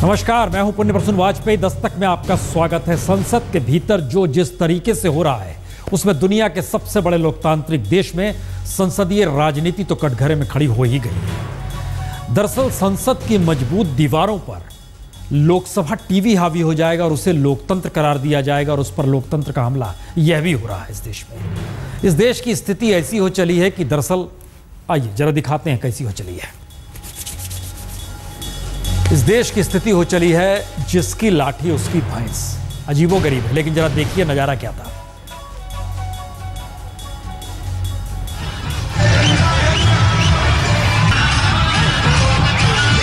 नमस्कार, मैं हूं पुण्य प्रसून वाजपेयी। दस्तक में आपका स्वागत है। संसद के भीतर जो जिस तरीके से हो रहा है उसमें दुनिया के सबसे बड़े लोकतांत्रिक देश में संसदीय राजनीति तो कटघरे में खड़ी हो ही गई है। दरअसल संसद की मजबूत दीवारों पर लोकसभा टीवी हावी हो जाएगा और उसे लोकतंत्र करार दिया जाएगा और उस पर लोकतंत्र का हमला यह भी हो रहा है। इस देश में इस देश की स्थिति ऐसी हो चली है कि दरअसल आइए जरा दिखाते हैं कैसी हो चली है। इस देश की स्थिति हो चली है जिसकी लाठी उसकी भैंस। अजीबोगरीब है, लेकिन जरा देखिए नजारा क्या था।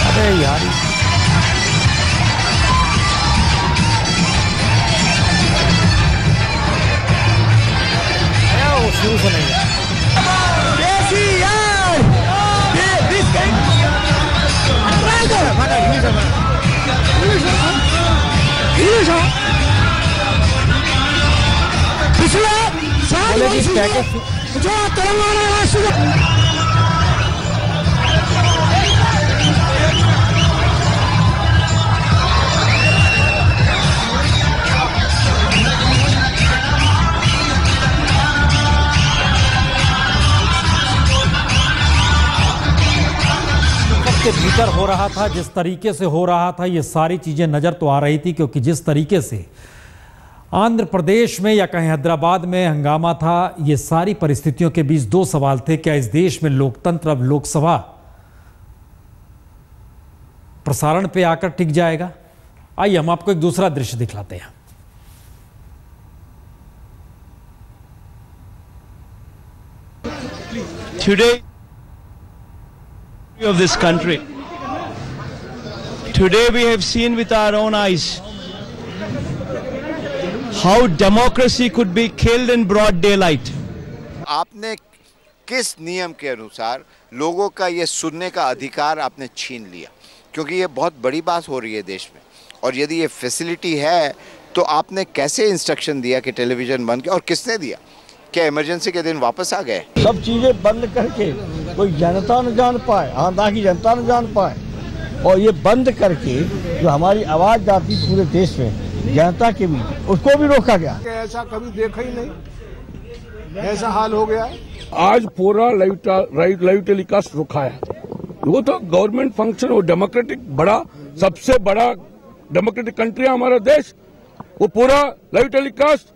अरे यार, वो शुरू से नहीं है। पिछले 7 वर्ष जो तेलंगाना राष्ट्र के भीतर हो रहा था, जिस तरीके से हो रहा था, ये सारी चीजें नजर तो आ रही थी, क्योंकि जिस तरीके से आंध्र प्रदेश में या कहीं हैदराबाद में हंगामा था, ये सारी परिस्थितियों के बीच दो सवाल थे। क्या इस देश में लोकतंत्र अब लोकसभा प्रसारण पे आकर टिक जाएगा? आइए हम आपको एक दूसरा दृश्य दिखलाते हैं। Today of this country. Today we have seen with our own eyes how democracy could be killed in broad daylight. आपने किस नियम के अनुसार लोगों का ये सुनने का अधिकार आपने छीन लिया? क्योंकि ये बहुत बड़ी बात हो रही है देश में, और यदि ये फैसिलिटी है तो आपने कैसे इंस्ट्रक्शन दिया कि टेलीविजन बंद किया, और किसने दिया? क्या इमरजेंसी के दिन वापस आ गए? सब चीजें बंद करके कोई जनता न जान पाए, आंध्रा की जनता न जान पाए, और ये बंद करके जो हमारी आवाज जाती पूरे देश में जनता के बीच, उसको भी रोका गया। ऐसा कभी देखा ही नहीं, ऐसा हाल हो गया। आज पूरा लाइव टेलीकास्ट रुका है। वो तो गवर्नमेंट फंक्शन, वो डेमोक्रेटिक बड़ा सबसे बड़ा डेमोक्रेटिक कंट्री है हमारा देश, वो पूरा लाइव टेलीकास्ट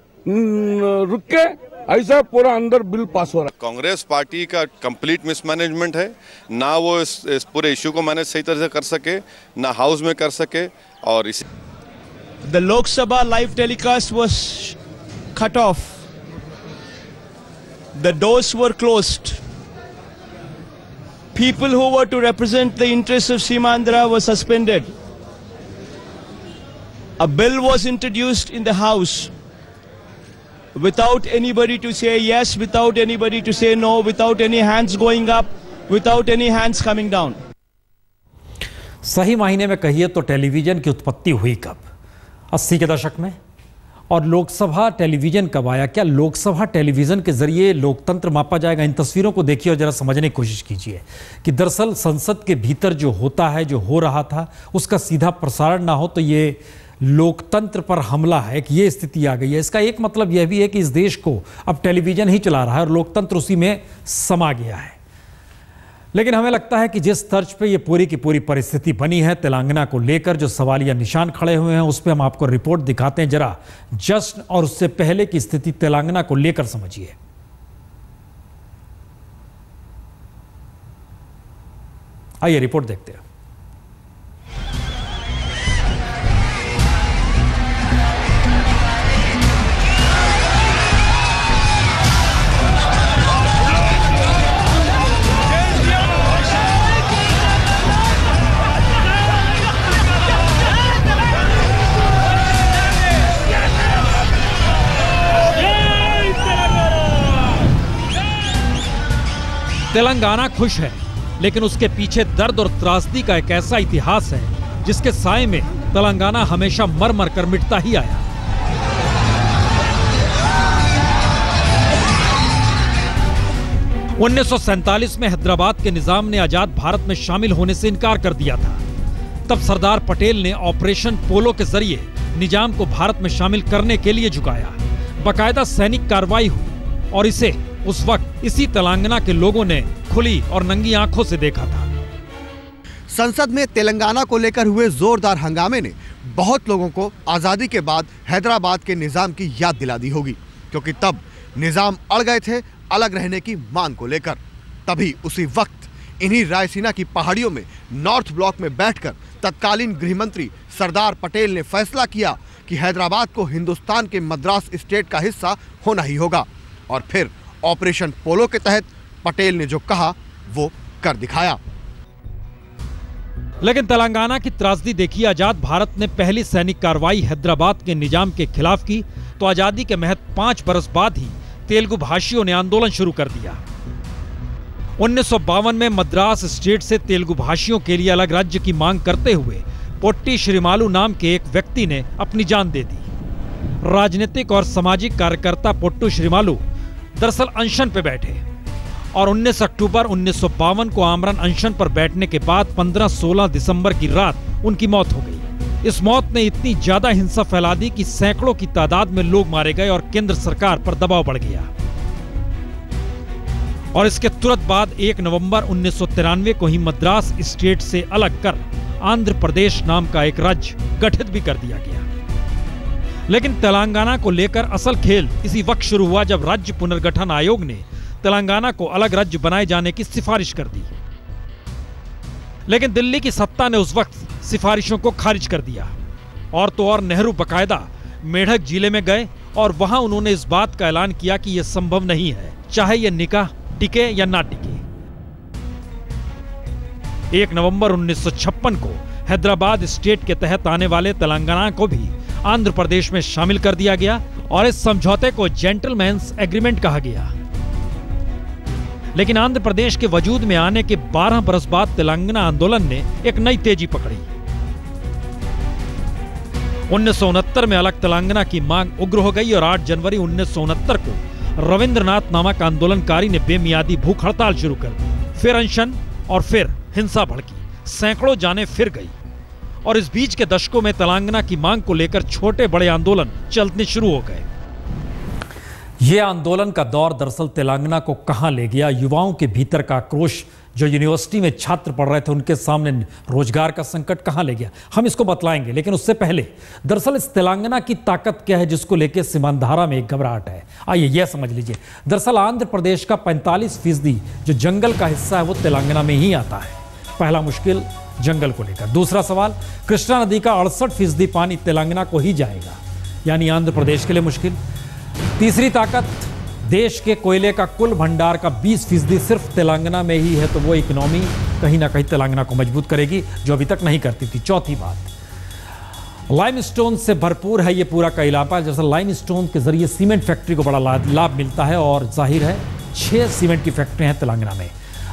रुक के ऐसा पूरा अंदर बिल पास हो रहा है। कांग्रेस पार्टी का कंप्लीट मिसमैनेजमेंट है, ना वो इस पूरे इश्यू को मैनेज सही तरह से कर सके, ना हाउस में कर सके। और इसी The Lok Sabha live telecast was cut off. The doors were closed. People who were to represent the interests of Simandhara were suspended. A bill was introduced in the House without anybody to say yes, without anybody to say no, without any hands going up, without any hands coming down. सही मायने में कहिए तो television की उत्पत्ति हुई कब? 80 के दशक में। और लोकसभा टेलीविजन कब आया? क्या लोकसभा टेलीविजन के जरिए लोकतंत्र मापा जाएगा? इन तस्वीरों को देखिए और जरा समझने की कोशिश कीजिए कि दरअसल संसद के भीतर जो होता है, जो हो रहा था, उसका सीधा प्रसारण ना हो तो ये लोकतंत्र पर हमला है कि ये स्थिति आ गई है। इसका एक मतलब यह भी है कि इस देश को अब टेलीविजन ही चला रहा है और लोकतंत्र उसी में समा गया है। लेकिन हमें लगता है कि जिस तर्ज पे ये पूरी की पूरी परिस्थिति बनी है तेलंगाना को लेकर, जो सवालिया निशान खड़े हुए हैं, उस पर हम आपको रिपोर्ट दिखाते हैं। जरा जश्न और उससे पहले की स्थिति तेलंगाना को लेकर समझिए। आइए रिपोर्ट देखते हैं। तेलंगाना खुश है, लेकिन उसके पीछे दर्द और त्रासदी का एक ऐसा इतिहास है जिसके साए में तेलंगाना हमेशा मर मर कर मिटता ही आया। 1947 में हैदराबाद के निजाम ने आजाद भारत में शामिल होने से इनकार कर दिया था। तब सरदार पटेल ने ऑपरेशन पोलो के जरिए निजाम को भारत में शामिल करने के लिए झुकाया। बकायदा सैनिक कार्रवाई हुई और इसे उस वक्त इसी तेलंगाना के लोगों ने खुली और नंगी आंखों से देखा था। संसद में तेलंगाना को लेकर हुए जोरदार हंगामे ने बहुत लोगों को आजादी के बाद हैदराबाद के निजाम की याद दिला दी होगी, क्योंकि तब निजाम अड़ गए थे अलग रहने की मांग को लेकर। तभी उसी वक्त इन्हीं रायसीना की पहाड़ियों में नॉर्थ ब्लॉक में बैठकर तत्कालीन गृह मंत्री सरदार पटेल ने फैसला किया कि हैदराबाद को हिंदुस्तान के मद्रास स्टेट का हिस्सा होना ही होगा। और फिर ऑपरेशन पोलो के तहत पटेल ने जो कहा वो कर दिखाया। लेकिन तेलंगाना की त्रासदी देखिए, आजाद भारत ने पहली सैनिक कार्रवाई हैदराबाद के निजाम के खिलाफ की तो आजादी के महज 5 बरस बाद ही तेलुगु भाषियों ने आंदोलन शुरू कर दिया। 1952 में मद्रास स्टेट से तेलुगु भाषियों के लिए अलग राज्य की मांग करते हुए पोट्टी श्रीमालू नाम के एक व्यक्ति ने अपनी जान दे दी। राजनीतिक और सामाजिक कार्यकर्ता पोट्टू श्रीमालू दरअसल अनशन पे बैठे और 19 अक्टूबर 1952 को आमरण अनशन पर बैठने के बाद 15-16 दिसंबर की रात उनकी मौत हो गई। इस मौत ने इतनी ज्यादा हिंसा फैला दी कि सैकड़ों की तादाद में लोग मारे गए और केंद्र सरकार पर दबाव बढ़ गया। और इसके तुरंत बाद 1 नवंबर 1993 को ही मद्रास स्टेट से अलग कर आंध्र प्रदेश नाम का एक राज्य गठित भी कर दिया गया। लेकिन तेलंगाना को लेकर असल खेल इसी वक्त शुरू हुआ जब राज्य पुनर्गठन आयोग ने तेलंगाना को अलग राज्य बनाए जाने की सिफारिश कर दी। लेकिन दिल्ली की सत्ता ने उस वक्त सिफारिशों को खारिज कर दिया। और तो और नेहरू बकायदा मेढक जिले में गए और वहां उन्होंने इस बात का ऐलान किया कि यह संभव नहीं है, चाहे यह निकाह टिके या ना टिके। 1 नवंबर 1956 को हैदराबाद स्टेट के तहत आने वाले तेलंगाना को भी आंध्र प्रदेश में शामिल कर दिया गया और इस समझौते को जेंटलमैन्स एग्रीमेंट कहा गया। लेकिन आंध्र प्रदेश के वजूद में आने के 12 बरस बाद तेलंगाना आंदोलन ने एक नई तेजी पकड़ी। 1969 में अलग तेलंगाना की मांग उग्र हो गई और 8 जनवरी 1969 को रविंद्रनाथ नामक आंदोलनकारी ने बेमियादी भूख हड़ताल शुरू कर दी। फिर अनशन और फिर हिंसा भड़की, सैकड़ों जानें फिर गई। और इस बीच के दशकों में तेलंगाना की मांग को लेकर छोटे बड़े आंदोलन चलने शुरू हो गए। यह आंदोलन का दौर दरअसल तेलंगाना को कहां ले गया। युवाओं के भीतर का आक्रोश, जो यूनिवर्सिटी में छात्र पढ़ रहे थे उनके सामने रोजगार का संकट कहां ले गया, हम इसको बतलाएंगे। लेकिन उससे पहले दरअसल इस तेलंगाना की ताकत क्या है जिसको लेकर सीमांधारा में एक घबराहट है, आइए यह समझ लीजिए। दरअसल आंध्र प्रदेश का 45% जो जंगल का हिस्सा है वो तेलंगाना में ही आता है। पहला मुश्किल जंगल को लेकर। दूसरा सवाल, कृष्णा नदी का 68% पानी तेलंगाना को ही जाएगा, यानी आंध्र प्रदेश के लिए मुश्किल। तीसरी ताकत, देश के कोयले का कुल भंडार का 20% सिर्फ तेलंगाना में ही है, तो वो इकोनॉमी कहीं ना कहीं तेलंगाना को मजबूत करेगी जो अभी तक नहीं करती थी। चौथी बात, लाइमस्टोन से भरपूर है ये पूरा का इलाका। जैसे लाइमस्टोन के जरिए सीमेंट फैक्ट्री को बड़ा लाभ मिलता है और जाहिर है 6 सीमेंट की फैक्ट्री हैं तेलंगाना में।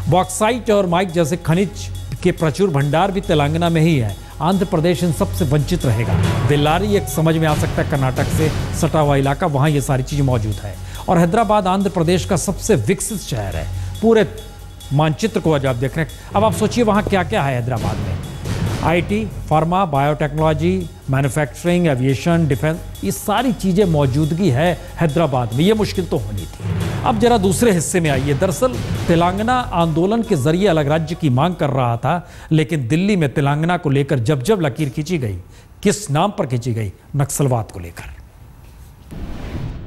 बॉक्साइट और माइक जैसे खनिज के प्रचुर भंडार भी तेलंगाना में ही है। आंध्र प्रदेश इन सबसे वंचित रहेगा। बेल्लारी एक समझ में आ सकता है कर्नाटक से सटा हुआ इलाका, वहाँ ये सारी चीज़ें मौजूद है। और हैदराबाद आंध्र प्रदेश का सबसे विकसित शहर है पूरे मानचित्र को आज आप देख रहे हैं। अब आप सोचिए वहाँ क्या क्या है हैदराबाद में। IT, pharma, biotechnology, manufacturing, aviation, defence, ये सारी चीज़ें मौजूदगी है हैदराबाद में। ये मुश्किल तो होनी थी। अब जरा दूसरे हिस्से में आइए। दरअसल तेलंगाना आंदोलन के जरिए अलग राज्य की मांग कर रहा था, लेकिन दिल्ली में तेलंगाना को लेकर जब जब लकीर खींची गई, किस नाम पर खींची गई? नक्सलवाद को लेकर।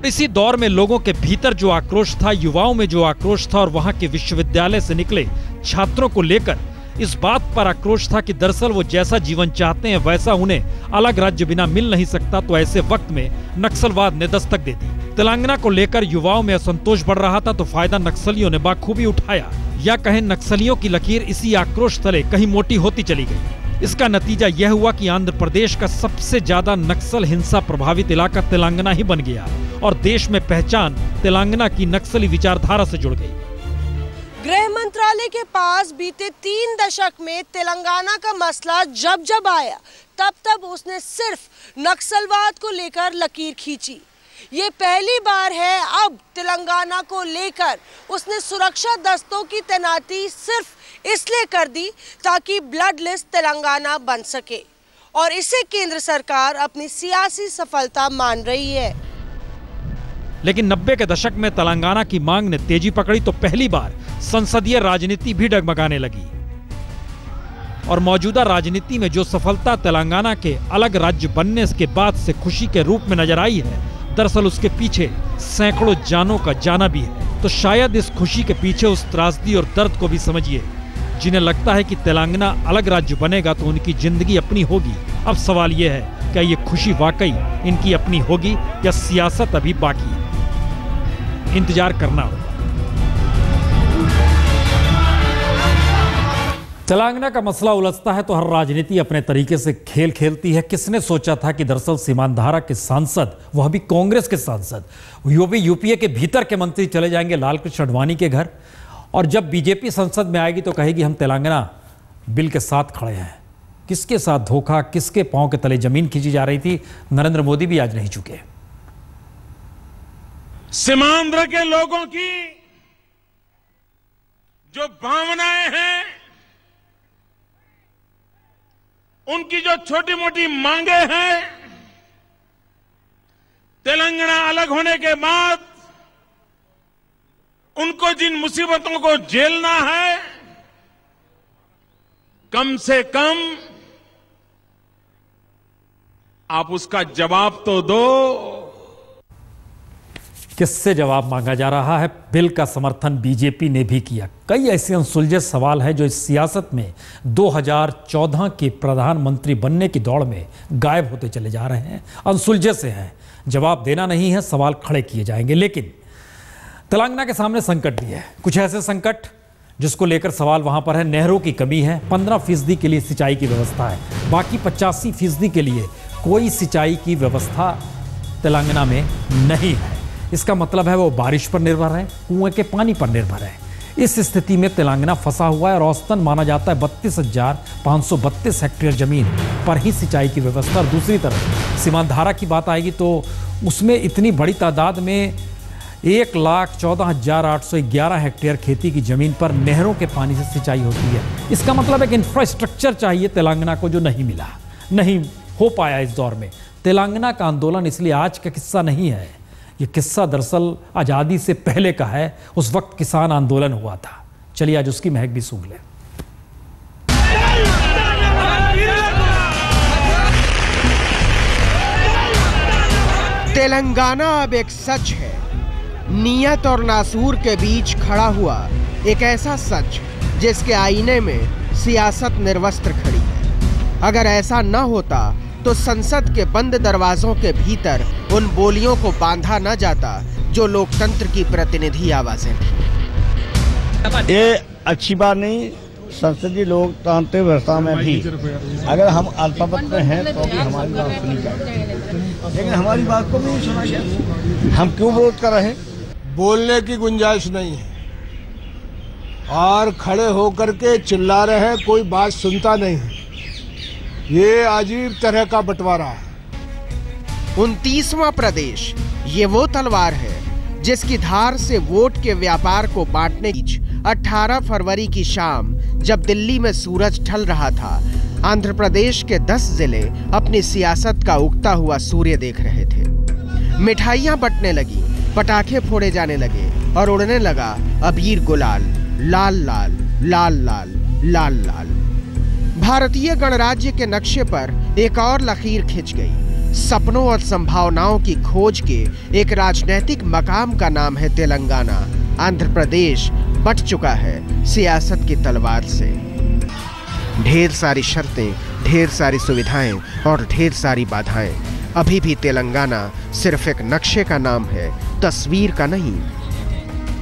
इसी दौर में लोगों के भीतर जो आक्रोश था, युवाओं में जो आक्रोश था और वहां के विश्वविद्यालय से निकले छात्रों को लेकर इस बात पर आक्रोश था कि दरअसल वो जैसा जीवन चाहते हैं वैसा उन्हें अलग राज्य बिना मिल नहीं सकता। तो ऐसे वक्त में नक्सलवाद ने दस्तक दे दी। तेलंगाना को लेकर युवाओं में असंतोष बढ़ रहा था, तो फायदा नक्सलियों ने बाखूबी उठाया, या कहें नक्सलियों की लकीर इसी आक्रोश तले कहीं मोटी होती चली गई। इसका नतीजा यह हुआ कि आंध्र प्रदेश का सबसे ज्यादा नक्सल हिंसा प्रभावित इलाका तेलंगाना ही बन गया और देश में पहचान तेलंगाना की नक्सली विचारधारा से जुड़ गई। गृह मंत्रालय के पास बीते 3 दशक में तेलंगाना का मसला जब जब आया तब तब उसने सिर्फ नक्सलवाद को लेकर लकीर खींची। ये पहली बार है अब तेलंगाना को लेकर उसने सुरक्षा दस्तों की तैनाती सिर्फ इसलिए कर दी ताकि ब्लड लिस्ट तेलंगाना बन सके और इसे केंद्र सरकार अपनी सियासी सफलता मान रही है। लेकिन 90 के दशक में तेलंगाना की मांग ने तेजी पकड़ी तो पहली बार संसदीय राजनीति भी डगमगाने लगी और मौजूदा राजनीति में जो सफलता तेलंगाना के अलग राज्य बनने के बाद से खुशी के रूप में नजर आई है, दरअसल उसके पीछे सैकड़ों जानों का जाना भी है। तो शायद इस खुशी के पीछे उस त्रासदी और दर्द को भी समझिए जिन्हें लगता है कि तेलंगाना अलग राज्य बनेगा तो उनकी जिंदगी अपनी होगी। अब सवाल यह है, क्या ये खुशी वाकई इनकी अपनी होगी या सियासत अभी बाकी है? इंतजार करना होगा। तेलंगाना का मसला उलझता है तो हर राजनीति अपने तरीके से खेल खेलती है। किसने सोचा था कि दरअसल सीमांधारा के सांसद, वह भी कांग्रेस के सांसद, यूपीए के भीतर के मंत्री चले जाएंगे लालकृष्ण आडवाणी के घर, और जब बीजेपी संसद में आएगी तो कहेगी हम तेलंगाना बिल के साथ खड़े हैं। किसके साथ धोखा, किसके पांव के तले जमीन खींची जा रही थी, नरेंद्र मोदी भी आज नहीं चुके। सीमांध्र के लोगों की जो भावनाएं हैं, उनकी जो छोटी मोटी मांगे हैं, तेलंगाना अलग होने के बाद उनको जिन मुसीबतों को झेलना है, कम से कम आप उसका जवाब तो दो। किससे जवाब मांगा जा रहा है? बिल का समर्थन बीजेपी ने भी किया। कई ऐसे अनसुलझे सवाल हैं जो इस सियासत में 2014 के प्रधानमंत्री बनने की दौड़ में गायब होते चले जा रहे हैं। अनसुलझे से हैं, जवाब देना नहीं है, सवाल खड़े किए जाएंगे। लेकिन तेलंगाना के सामने संकट भी है, कुछ ऐसे संकट जिसको लेकर सवाल वहां पर है। नहरों की कमी है, 15% के लिए सिंचाई की व्यवस्था है, बाकी 85% के लिए कोई सिंचाई की व्यवस्था तेलंगाना में नहीं है। इसका मतलब है वो बारिश पर निर्भर है, कुएं के पानी पर निर्भर है। इस स्थिति में तेलंगाना फंसा हुआ है और औसतन माना जाता है 32,532 हेक्टेयर जमीन पर ही सिंचाई की व्यवस्था। और दूसरी तरफ सीमांधारा की बात आएगी तो उसमें इतनी बड़ी तादाद में 1,14,811 हेक्टेयर खेती की जमीन पर नहरों के पानी से सिंचाई होती है। इसका मतलब एक इंफ्रास्ट्रक्चर चाहिए तेलंगाना को, जो नहीं मिला, नहीं हो पाया इस दौर में। तेलंगाना का आंदोलन इसलिए आज का किस्सा नहीं है, ये किस्सा दरअसल आज़ादी से पहले का है। उस वक्त किसान आंदोलन हुआ था। चलिए आज उसकी महक भी सूंघ लें। तेलंगाना अब एक सच है, नियत और नासूर के बीच खड़ा हुआ एक ऐसा सच जिसके आईने में सियासत निर्वस्त्र खड़ी है। अगर ऐसा न होता तो संसद के बंद दरवाजों के भीतर उन बोलियों को बांधा न जाता जो लोकतंत्र की प्रतिनिधि आवाजें थी। ये अच्छी बात नहीं। संसदीय लोकतांत्रिक व्यवस्था में भी अगर हम अल्पमत में हैं तो भी हमारी बात सुनी जाए, लेकिन हमारी बात को भी नहीं सुना गया। हम क्यों विरोध कर रहे हैं? बोलने की गुंजाइश नहीं है और खड़े होकर के चिल्ला रहे हैं, कोई बात सुनता नहीं है। ये अजीब तरह का बंटवारा है। 29वां प्रदेश ये वो तलवार है जिसकी धार से वोट के व्यापार को बांटने की 18 फरवरी की शाम जब दिल्ली में सूरज ढल रहा था, आंध्र प्रदेश के 10 जिले अपनी सियासत का उगता हुआ सूर्य देख रहे थे। मिठाइयां बंटने लगी, पटाखे फोड़े जाने लगे और उड़ने लगा अबीर गुलाल, लाल लाल लाल लाल लाल लाल। भारतीय गणराज्य के नक्शे पर एक और लकीर खिंच गई। सपनों और संभावनाओं की खोज के एक राजनीतिक मकाम का नाम है तेलंगाना। आंध्र प्रदेश बट चुका है सियासत की तलवार से। ढेर सारी शर्तें, ढेर सारी सुविधाएं और ढेर सारी बाधाएं। अभी भी तेलंगाना सिर्फ एक नक्शे का नाम है, तस्वीर का नहीं।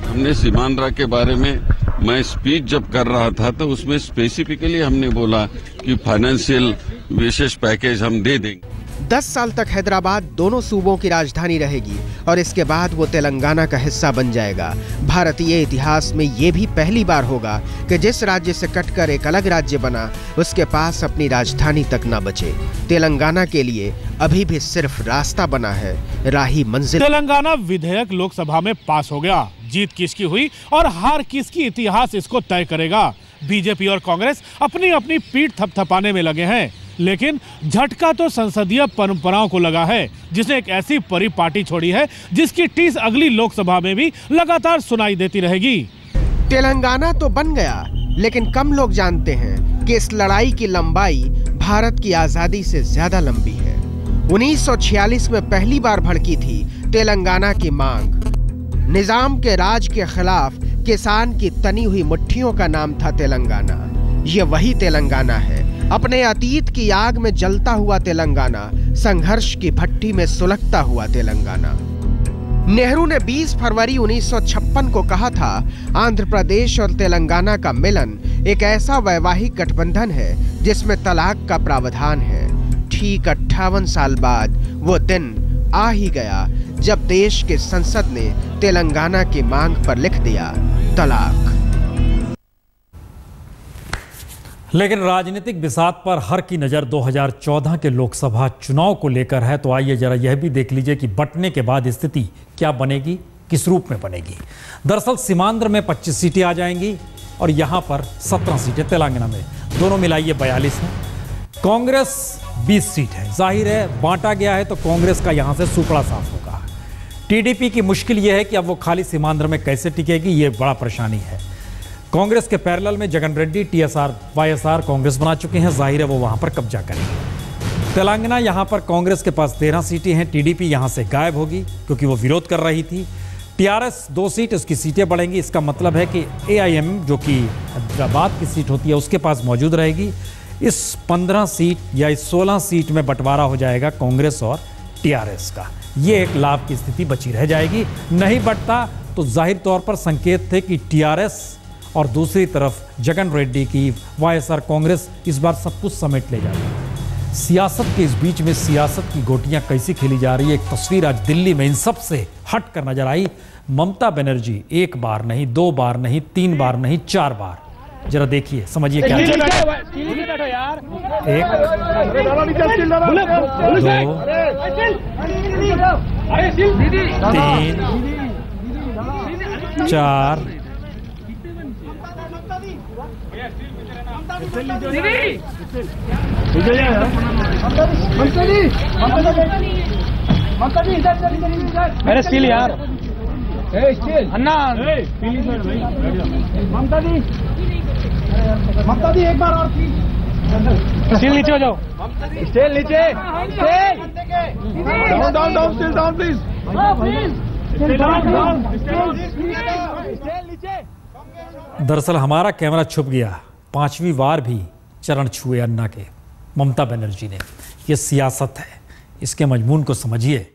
हमने सीमांध्रा के बारे में मैं स्पीच जब कर रहा था तो उसमें स्पेसिफिकली हमने बोला कि फाइनेंशियल विशेष पैकेज हम दे देंगे। 10 साल तक हैदराबाद दोनों सूबों की राजधानी रहेगी और इसके बाद वो तेलंगाना का हिस्सा बन जाएगा। भारतीय इतिहास में ये भी पहली बार होगा कि जिस राज्य से कटकर एक अलग राज्य बना उसके पास अपनी राजधानी तक ना बचे। तेलंगाना के लिए अभी भी सिर्फ रास्ता बना है, राही मंजिल। तेलंगाना विधेयक लोकसभा में पास हो गया। जीत किसकी हुई और हार किसकी, इतिहास इसको तय करेगा। बीजेपी और कांग्रेस अपनी अपनी पीठ थपथपाने में लगे हैं, लेकिन झटका तो संसदीय परंपराओं को लगा है, जिसने एक ऐसी परिपाटी छोड़ी है जिसकी टीस अगली लोकसभा में भी लगातार सुनाई देती रहेगी। तेलंगाना तो बन गया, लेकिन कम लोग जानते हैं कि इस लड़ाई की लंबाई भारत की आजादी से ज्यादा लंबी है। 1946 में पहली बार भड़की थी तेलंगाना की मांग। निजाम के राज के खिलाफ किसान की तनी हुई मुट्ठियों का नाम था तेलंगाना। ये वही तेलंगाना है, अपने अतीत की आग में जलता हुआ तेलंगाना, संघर्ष की भट्टी में सुलगता हुआ तेलंगाना। नेहरू ने 20 फरवरी 1956 को कहा था, आंध्र प्रदेश और तेलंगाना का मिलन एक ऐसा वैवाहिक गठबंधन है जिसमें तलाक का प्रावधान है। ठीक 58 साल बाद वो दिन आ ही गया जब देश के संसद ने तेलंगाना की मांग पर लिख दिया तलाक। लेकिन राजनीतिक बिसात पर हर की नज़र 2014 के लोकसभा चुनाव को लेकर है, तो आइए जरा यह भी देख लीजिए कि बंटने के बाद स्थिति क्या बनेगी, किस रूप में बनेगी। दरअसल सीमांध्र में 25 सीटें आ जाएंगी और यहाँ पर 17 सीटें तेलंगाना में, दोनों मिलाइए 42 हैं। कांग्रेस 20 सीट है, जाहिर है बांटा गया है तो कांग्रेस का यहाँ से सुपड़ा साफ होगा। टीडीपी की मुश्किल यह है कि अब वो खाली सीमांध्र में कैसे टिकेगी, ये बड़ा परेशानी है। कांग्रेस के पैरेलल में जगन रेड्डी टीएसआर वाईएसआर कांग्रेस बना चुके हैं, जाहिर है वो वहां पर कब्जा करेंगे। तेलंगाना यहां पर कांग्रेस के पास 13 सीटें हैं, टीडीपी यहां से गायब होगी क्योंकि वो विरोध कर रही थी। टीआरएस 2 सीट, उसकी सीटें बढ़ेंगी। इसका मतलब है कि एआईएम जो कि हैदराबाद की सीट होती है उसके पास मौजूद रहेगी। इस 15 सीट या इस 16 सीट में बंटवारा हो जाएगा कांग्रेस और टीआरएस का। ये एक लाभ की स्थिति बची रह जाएगी। नहीं बढ़ता तो जाहिर तौर पर संकेत थे कि टीआरएस और दूसरी तरफ जगन रेड्डी की वाईएसआर कांग्रेस इस बार सब कुछ समेट ले जाएगी। सियासत के इस बीच में सियासत की गोटियां कैसी खेली जा रही है, एक तस्वीर आज दिल्ली में इन सब से हट कर नजर आई। ममता बनर्जी 1 बार नहीं, 2 बार नहीं, 3 बार नहीं, 4 बार, जरा देखिए समझिए क्या। 1 2 3 4 मेरे स्टील यार, स्टील अन्ना, ममता दी एक बार और स्टील नीचे हो जाओ, स्टील नीचे, down down down, steel down please, दरअसल हमारा कैमरा छुप गया, 5वीं बार भी चरण छुए अन्ना के ममता बनर्जी ने। ये सियासत है, इसके मजमून को समझिए।